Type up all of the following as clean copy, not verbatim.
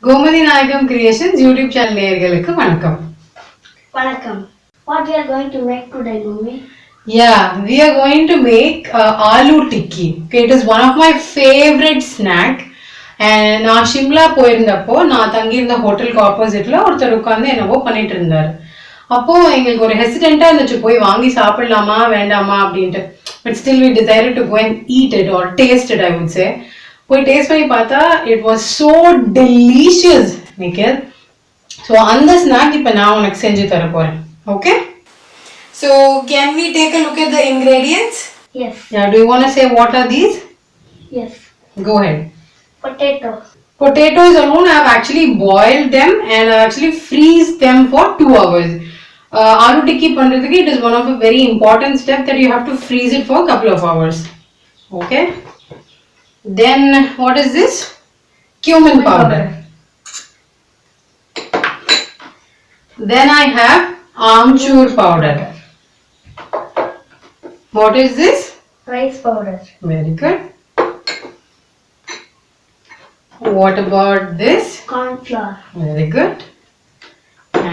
கோமதி நாயகம் creations YouTube channel நேயர்களுக்கு வணக்கம். வணக்கம். What we are going to make today, Mummy? Yeah, we are going to make aloo tikki. Okay, it is one of my favorite snack. And நான் ஷிம்லா போயிருந்தப்போ நான் தங்கியிருந்த ஹோட்டலுக்கு ஆப்போசிட்ல ஒருத்தர் உட்காந்து என்னவோ பண்ணிட்டு இருந்தாரு. அப்போ எங்களுக்கு ஒரு ஹெசிடென்ட்டா இருந்துச்சு, போய் வாங்கி சாப்பிடலாமா வேண்டாமா அப்படின்ட்டு. But still we decided to go and eat it or taste it, I would say. போய் டேஸ்ட் பண்ணி பார்த்தா it was so delicious Nikhil. So அந்த ஸ்நாக் இப்போ நான் உனக்கு செஞ்சு தர போறேன். Okay, so can we take a look at the ingredients? Yes. Yeah, do you want to say what are these? Yes. Go ahead. Potatoes. Potatoes alone, I have actually boiled them and I actually freeze them for 2 hours. Aloo tikki pandradhukku it is one of a very important step that you have to freeze it for a couple of hours. Okay. Then what is this? Cumin powder. Then I have amchur powder. What is this? Rice powder. Very good. What about this? Corn flour. Very good.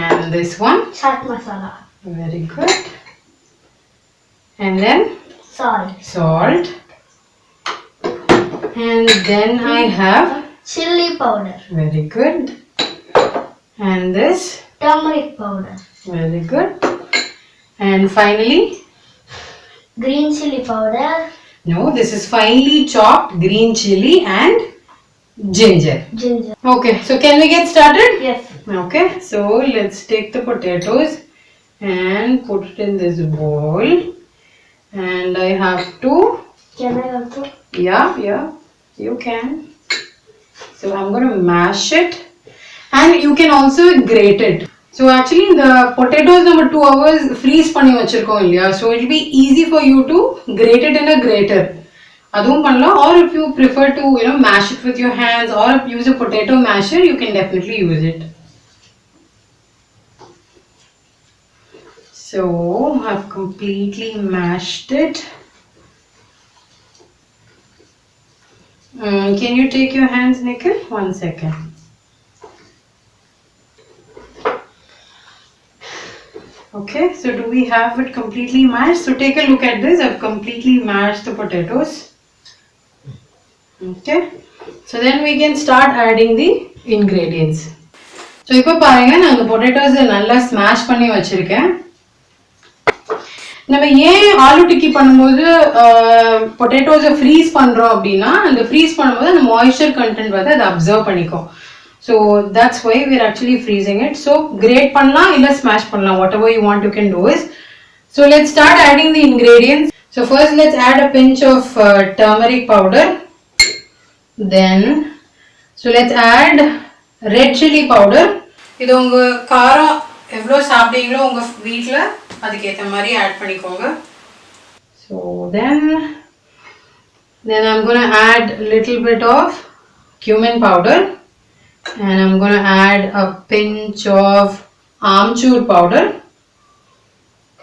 And this one? Chaat masala. Very good. And then Salt. salt. And then I have, Chili powder. very good. And this, Turmeric powder. very good. And finally, Green chili powder. no, this is finely chopped green chili and ginger. Ginger. Okay, so can we get started? Yes. Okay, so let's take the potatoes and put it in this bowl. And I have to, Can I also? yeah, you can. So I'm going to mash it and you can also grate it. So actually the potatoes number 2 hours freeze பண்ணி வச்சிருக்கோம் இல்லையா, so it will be easy for you to grate it in a grater. அதுவும் பண்ணலாம், or if you prefer to mash it with your hands or use a potato masher, you can definitely use it. So I've completely mashed it. Can you take your hands, Nikhil? 1 second. Okay, so do we have it completely mashed? So take a look at this. I've completely mashed the potatoes. Okay, so then we can start adding the ingredients. So இப்போ பாருங்க, நான் இந்த potatoes நல்லா smash பண்ணி வச்சிருக்கேன். நம்ம ஏன் ஆலு டிக்கி பண்ணும்போது பொட்டேட்டோஸை ஃப்ரீஸ் பண்ணுறோம் அப்படின்னா, அந்த ஃப்ரீஸ் பண்ணும்போது அந்த மாய்ஸ்சர் கண்டென்ட் வந்து அதை அப்சர்வ் பண்ணிக்கும். So that's why we're actually freezing it. So grate பண்ணலாம் இல்லை ஸ்மாஷ் பண்ணலாம், whatever you want you can do is. So let's start adding the ingredients. So first let's add a pinch of turmeric powder. Then so let's add red chilli powder. இது உங்கள் காரம் எவ்வளோ சாப்பிட்டீங்களோ உங்கள் வீட்டில் அதுக்கேற்ற மாதிரி add பண்ணிக்கோங்க. So then I'm going to add a little bit of cumin powder and I'm going to add a pinch of amchur powder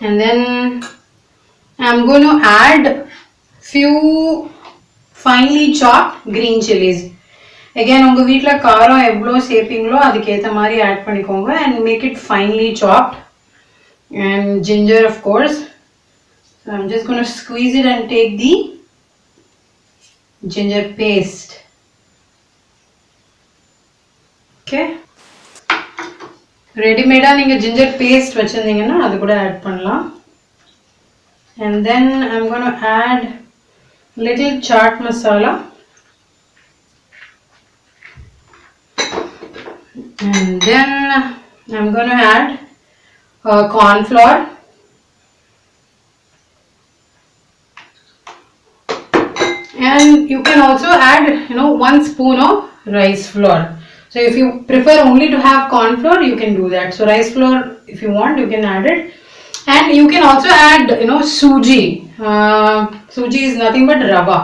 and then I'm going to add few finely chopped green chilies. Again உங்கள் வீட்டில் காரம் எவ்வளோ சேர்ப்பீங்களோ அதுக்கேற்ற மாதிரி add பண்ணிக்கோங்க and make it finely chopped. And ginger, of course. So I'm just going to squeeze it and take the ginger paste. Okay, ready-made நீங்க ginger paste வச்சிருந்தீங்கன்னா அது கூட ஆட் பண்ணலாம். And then I'm going to add little chaat masala. And then I'm going to add corn flour. And you can also add 1 spoon of rice flour. So if you prefer only to have corn flour, you can do that. So rice flour, if you want, you can add it. And you can also add suji. Suji is nothing but rava.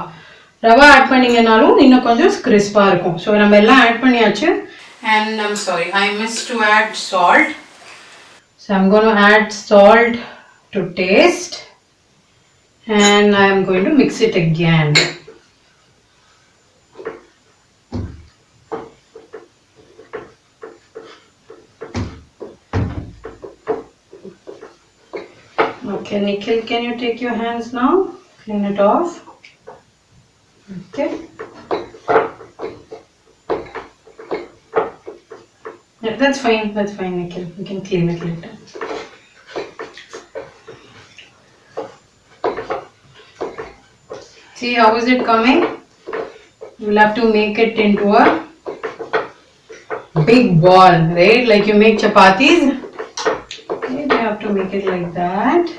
Rava add பண்ணீங்கனாலும் இன்னும் கொஞ்சம் கிறிஸ்பா இருக்கும். So நம்ம எல்லாம் add பண்ணியாச்சு. And I'm sorry, I missed to add salt. So I'm going to add salt to taste and I am going to mix it again. Okay, Nikhil, can you take your hands now? Clean it off. Okay. Yeah, that's fine, Nikhil. You can clean it later. See, how is it coming? You'll have to make it into a big ball, right? Like you make chapatis. Okay, you have to make it like that.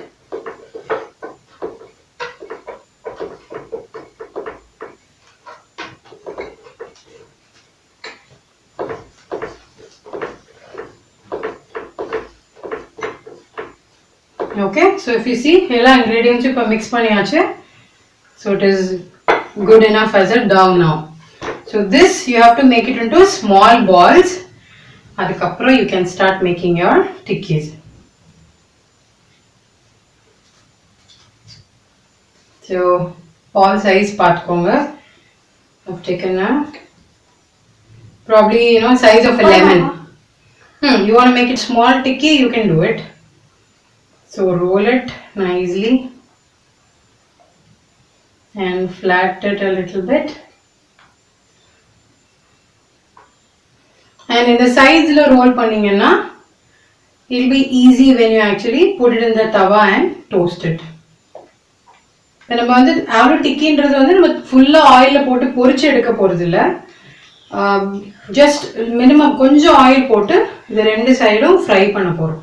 Okay, so if you see, all ingredients you mix paniyache. So it is good enough as a dough now. So this you have to make it into small balls. Adukapra you can start making your tikkis. So ball size paatkonga. I've taken a probably size of a lemon. You want to make it small tikki, you can do it. So roll it nicely and flatten it a little bit. And in the sides roll panningena, it'll be easy when you actually put it in the tawa and toast it. இப்போ நம்ம வந்து ஆலு டிக்கின்றது வந்து நம்ம ஃபுல்லாக ஆயிலில் போட்டு பொரிச்சு எடுக்க போகிறது இல்லை. ஜஸ்ட் மினிமம் கொஞ்சம் ஆயில் போட்டு இது ரெண்டு சைடும் ஃப்ரை பண்ண போகிறோம்.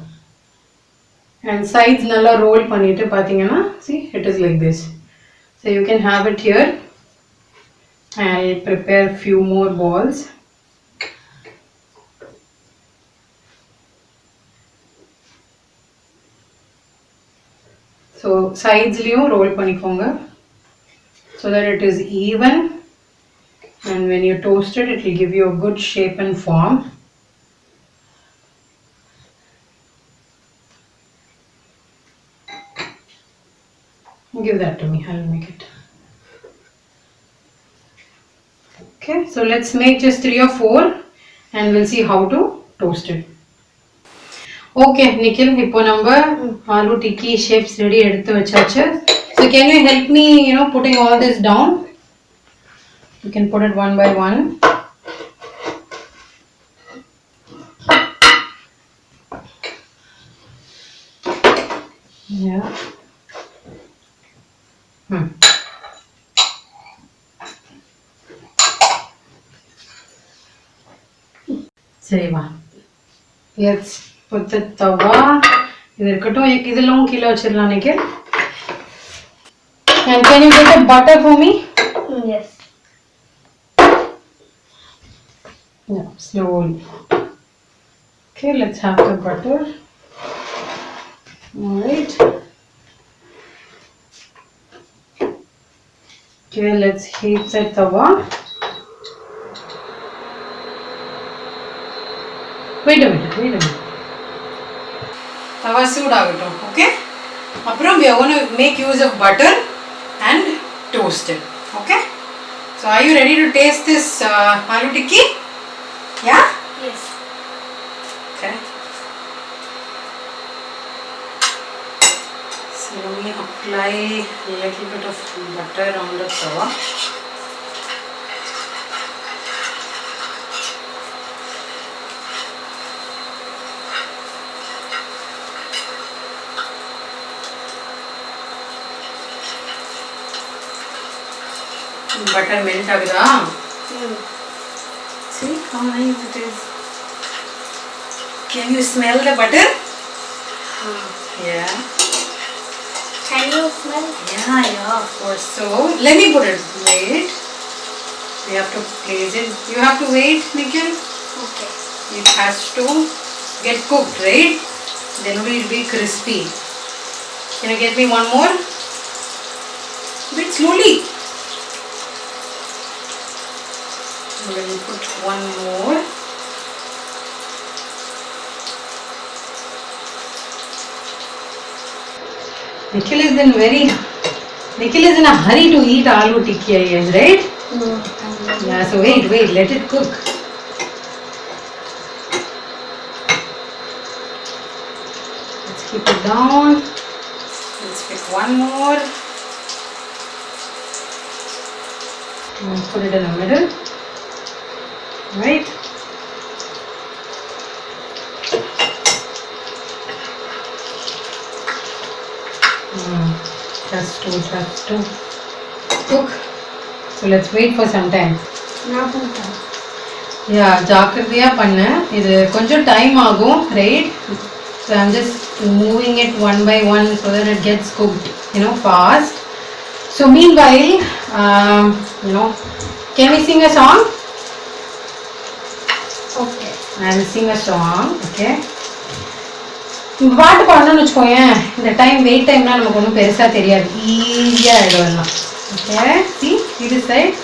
அண்ட் சைட்ஸ் நல்லா ரோல் பண்ணிட்டு பார்த்தீங்கன்னா see it is like this. So you can have it here. I'll prepare few more balls. So sides-லையும் roll பண்ணிக்கோங்க so that it is even, and when you toast it, it will give you a good shape and form. Give that to me, I'll make it. Okay, so let's make just 3 or 4 and we'll see how to toast it. Okay, Nikhil, இப்போ நம்ம aloo tikki shapes ready எடுத்து வச்சாச்சு. So can you help me, putting all this down? You can put it one by one. Yeah. சரி வா. Let's put the tawa. இது இருக்கட்டும், இதெல்லாம் கீழே வச்சிடலாம் nickel. And can you get a butter for me? Yes. Yeah, slowly. Okay, let's have the butter. Alright. Okay, let's heat the tawa. Wait a minute. Tawa சூடாகட்டும். Okay? அப்புறம் we are going to make use of butter and toast it. Okay? So are you ready to taste this aloo tikki? Yeah? Yes. Okay. So let me apply a little bit of butter on the tawa. Butter melt agada. See how nice it is. Can you smell the butter? Yeah. Can you smell? Yeah, of course. So let me put it. Wait. We have to place it. You have to wait, Nikhil. Okay. It has to get cooked, right? Then only it will be crispy. Can you get me one more? Bit slowly. We'll put one more. Nikhil is in a hurry to eat aloo tikki, I guess, right? No. Yeah, so wait, let it cook. Let's keep it down. One more. Put it in the middle. Right. Just to cook. So let's wait for some time. Yeah, ஜாக்கிரதையா பண்ணு. இது கொஞ்சம் time ஆகும், right? So I'm just moving it one by one so that it gets cooked, fast. So meanwhile, can we sing a song? Okay. I'll sing a song, okay? பாட்டு பாடணும்னு வச்சுக்கோயேன், இந்த time wait டைம்னா நமக்கு ஒன்றும் பெருசா தெரியாது, ஈஸியா ஆயிடும். Okay, see this side.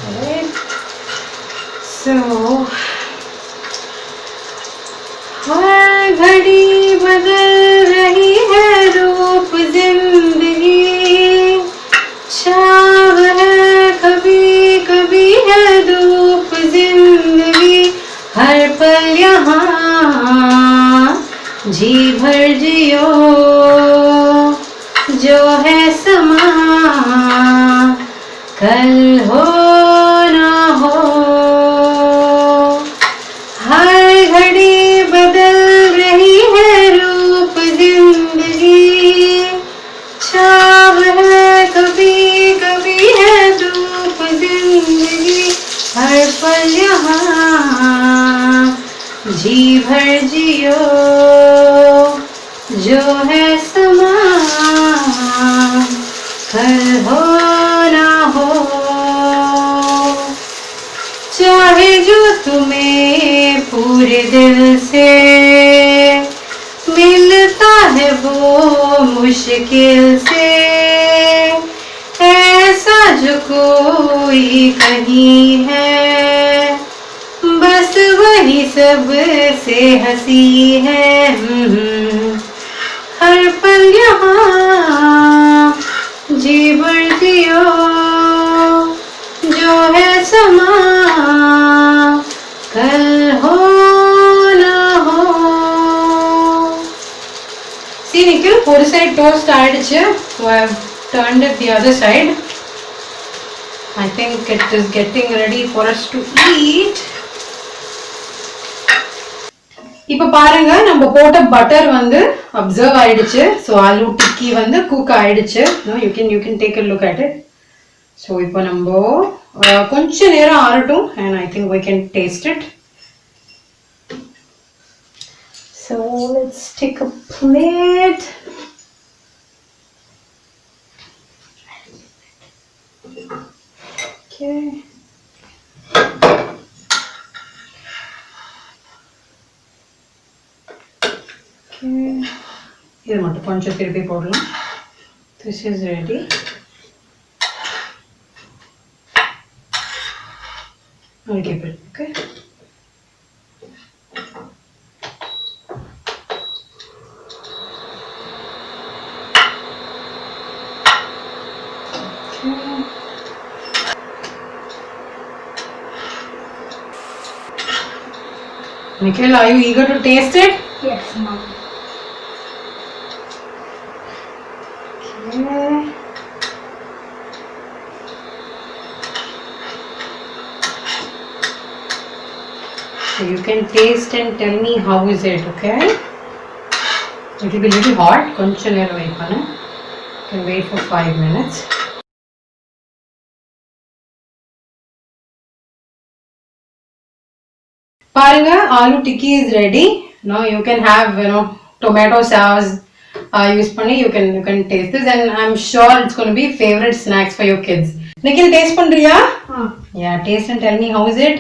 Okay. So हर घड़ी बदल रही है रूप जिंदगी, छाव है कभी कभी है धूप जिंदगी, हर पल यहाँ जी भर जियो, जो है समा कल हो ना हो, हर घड़ी बदल रही है रूप जिंदगी, छाव है कभी कभी है धूप जिंदगी, हर पल यहाँ जी भर जियो, जो है समा कल हो ना हो, चाहे जो तुम्हें पूरे दिल से मिलता है वो मुश्किल से, ऐसा जो कोई कहीं है बस वही सब से हंसी है, हर पल यहाँ जी भर जियो, जो है समा कल हो ना हो. See Nikhil, ஒரு side toast ஆயிடுச்சு. So I have turned it the other side. I think it is getting ready for us to eat. இப்போ பாருங்க, நம்ம போட்ட பட்டர் வந்து அப்சர்வ் ஆயிடுச்சு. ஸோ ஆலு டிக்கி வந்து குக் ஆயிடுச்சு. You can take a look at it. So இப்போ நம்ம கொஞ்ச நேரம் ஆறட்டும் and I think we can taste it. So let's take a plate. Okay. இது மட்டும் கொஞ்சம் திருப்பி போடலாம். This is ready. I'll keep it, okay? Nikhil, are you eager to taste it? Yes, Mom. Okay. So you can taste and tell me how is it, okay? It will be a little hot. Koncha nera wait pannu. You can wait for 5 minutes. பாருங்க, aloo tikki is ready. Now you can have tomato sauce use பண்ணி you can taste this and I'm sure it's going to be favorite snacks for your kids. Nikhil, taste பண்றியா? Yeah, taste and tell me how is it?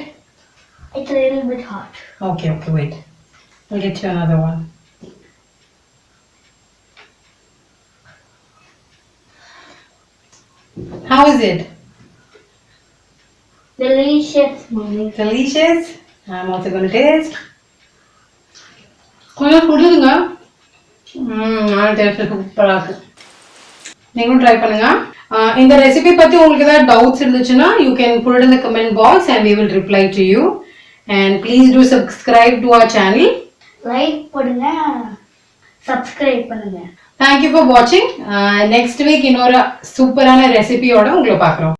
It's a little bit hot. Okay, wait. I'll get you another one. How is it? Delicious, Mommy. Delicious? I'm also going to taste. கொஞ்சம் புரியுதுங்க. Taste சூப்பரா இருக்கு. நீங்களும் try பண்ணுங்க. இந்த recipe பத்தி உங்களுக்கு ஏதாவது டவுட்ஸ் இருந்துச்சுன்னா you can put it in the comment box and we will reply to you. And please do subscribe to our channel. Like பண்ணுங்க, subscribe பண்ணுங்க. தேங்க்யூ ஃபார் வாட்சிங். நெக்ஸ்ட் வீக் இன்னொரு சூப்பரான ரெசிபியோட உங்களை பார்க்குறோம்.